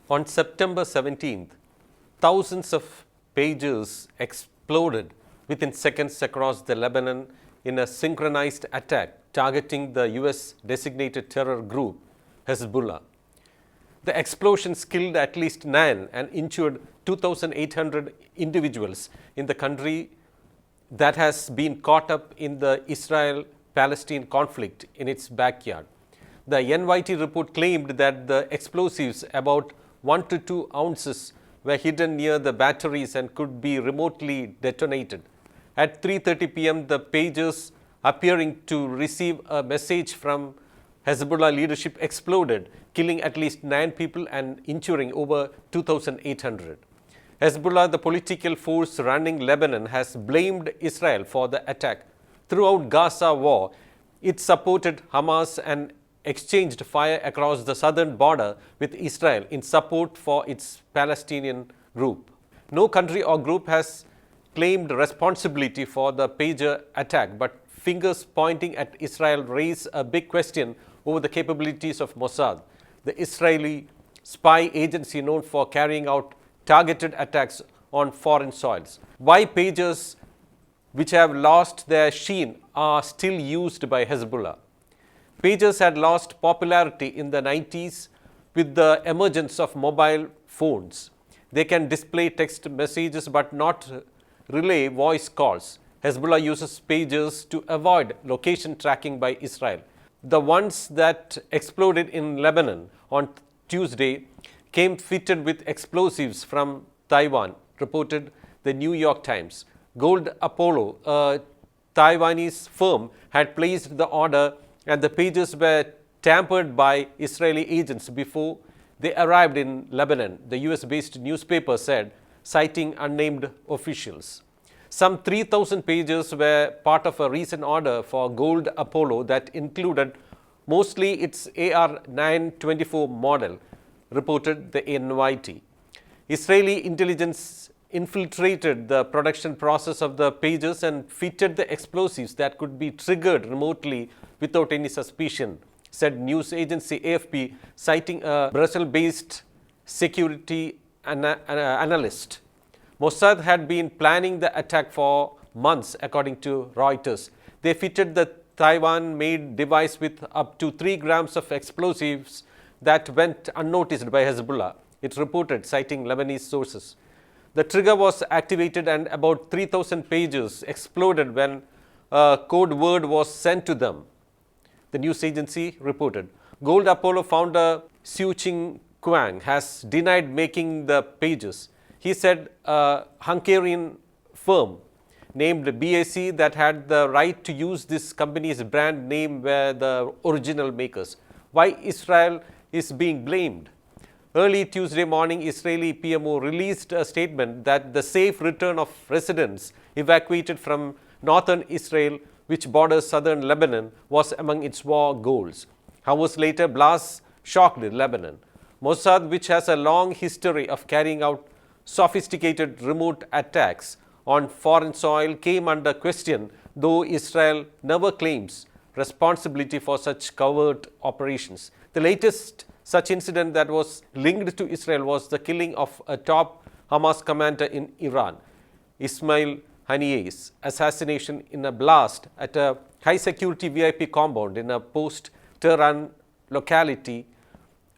On September 17th, thousands of pagers exploded within seconds across the Lebanon in a synchronized attack targeting the US designated terror group Hezbollah. The explosions killed at least 9 and injured 2,800 individuals in the country that has been caught up in the Israel-Palestine conflict in its backyard. The NYT report claimed that the explosives, about 1 to 2 ounces, were hidden near the batteries and could be remotely detonated. At 3:30 p.m., the pagers appearing to receive a message from Hezbollah leadership exploded, killing at least 9 people and injuring over 2,800. Hezbollah, the political force running Lebanon, has blamed Israel for the attack. Throughout Gaza war, it supported Hamas and exchanged fire across the southern border with Israel in support for its Palestinian group. No country or group has claimed responsibility for the pager attack, but fingers pointing at Israel raise a big question over the capabilities of Mossad, the Israeli spy agency known for carrying out targeted attacks on foreign soils. Why pagers which have lost their sheen are still used by Hezbollah? Pagers had lost popularity in the 90s with the emergence of mobile phones. They can display text messages but not relay voice calls. Hezbollah uses pagers to avoid location tracking by Israel. The ones that exploded in Lebanon on Tuesday came fitted with explosives from Taiwan, reported the New York Times. Gold Apollo, a Taiwanese firm, had placed the order, and the pagers were tampered by Israeli agents before they arrived in Lebanon, the US-based newspaper said, citing unnamed officials. Some 3,000 pagers were part of a recent order for Gold Apollo that included mostly its AR-924 model, reported the NYT. Israeli intelligence infiltrated the production process of the pagers and fitted the explosives that could be triggered remotely without any suspicion, said news agency AFP, citing a Brussels-based security analyst. Mossad had been planning the attack for months, according to Reuters. They fitted the Taiwan-made device with up to 3 grams of explosives that went unnoticed by Hezbollah, it reported, citing Lebanese sources. The trigger was activated and about 3,000 pagers exploded when a code word was sent to them, the news agency reported. Gold Apollo founder Xu Qing Kuang has denied making the pagers. He said a Hungarian firm named BAC that had the right to use this company's brand name were the original makers. Why Israel is being blamed? Early Tuesday morning, Israeli PMO released a statement that the safe return of residents evacuated from northern Israel, which borders southern Lebanon, was among its war goals. Hours later, blasts shocked Lebanon. Mossad, which has a long history of carrying out sophisticated remote attacks on foreign soil, came under question, though Israel never claims responsibility for such covert operations. The latest such incident that was linked to Israel was the killing of a top Hamas commander in Iran, Ismail Haniyeh's assassination in a blast at a high-security VIP compound in a post-Tehran locality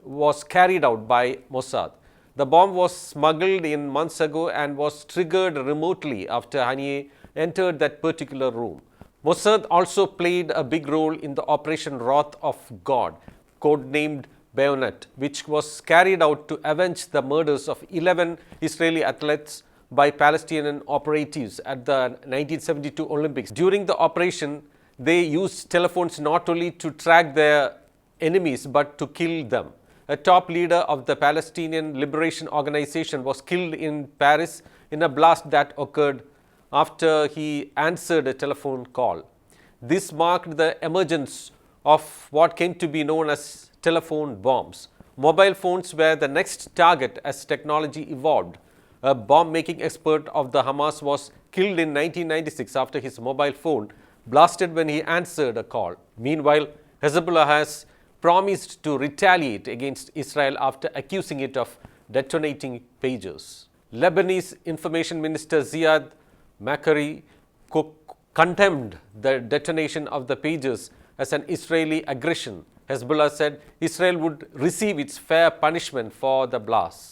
was carried out by Mossad. The bomb was smuggled in months ago and was triggered remotely after Haniyeh entered that particular room. Mossad also played a big role in the Operation Wrath of God, codenamed Bayonet, which was carried out to avenge the murders of 11 Israeli athletes by Palestinian operatives at the 1972 Olympics. During the operation, they used telephones not only to track their enemies but to kill them. A top leader of the Palestinian Liberation Organization was killed in Paris in a blast that occurred after he answered a telephone call. This marked the emergence of what came to be known as telephone bombs. Mobile phones were the next target as technology evolved. A bomb-making expert of the Hamas was killed in 1996 after his mobile phone blasted when he answered a call. Meanwhile, Hezbollah has promised to retaliate against Israel after accusing it of detonating pagers. Lebanese Information Minister Ziad Makari condemned the detonation of the pagers as an Israeli aggression. Hezbollah said Israel would receive its fair punishment for the blasts.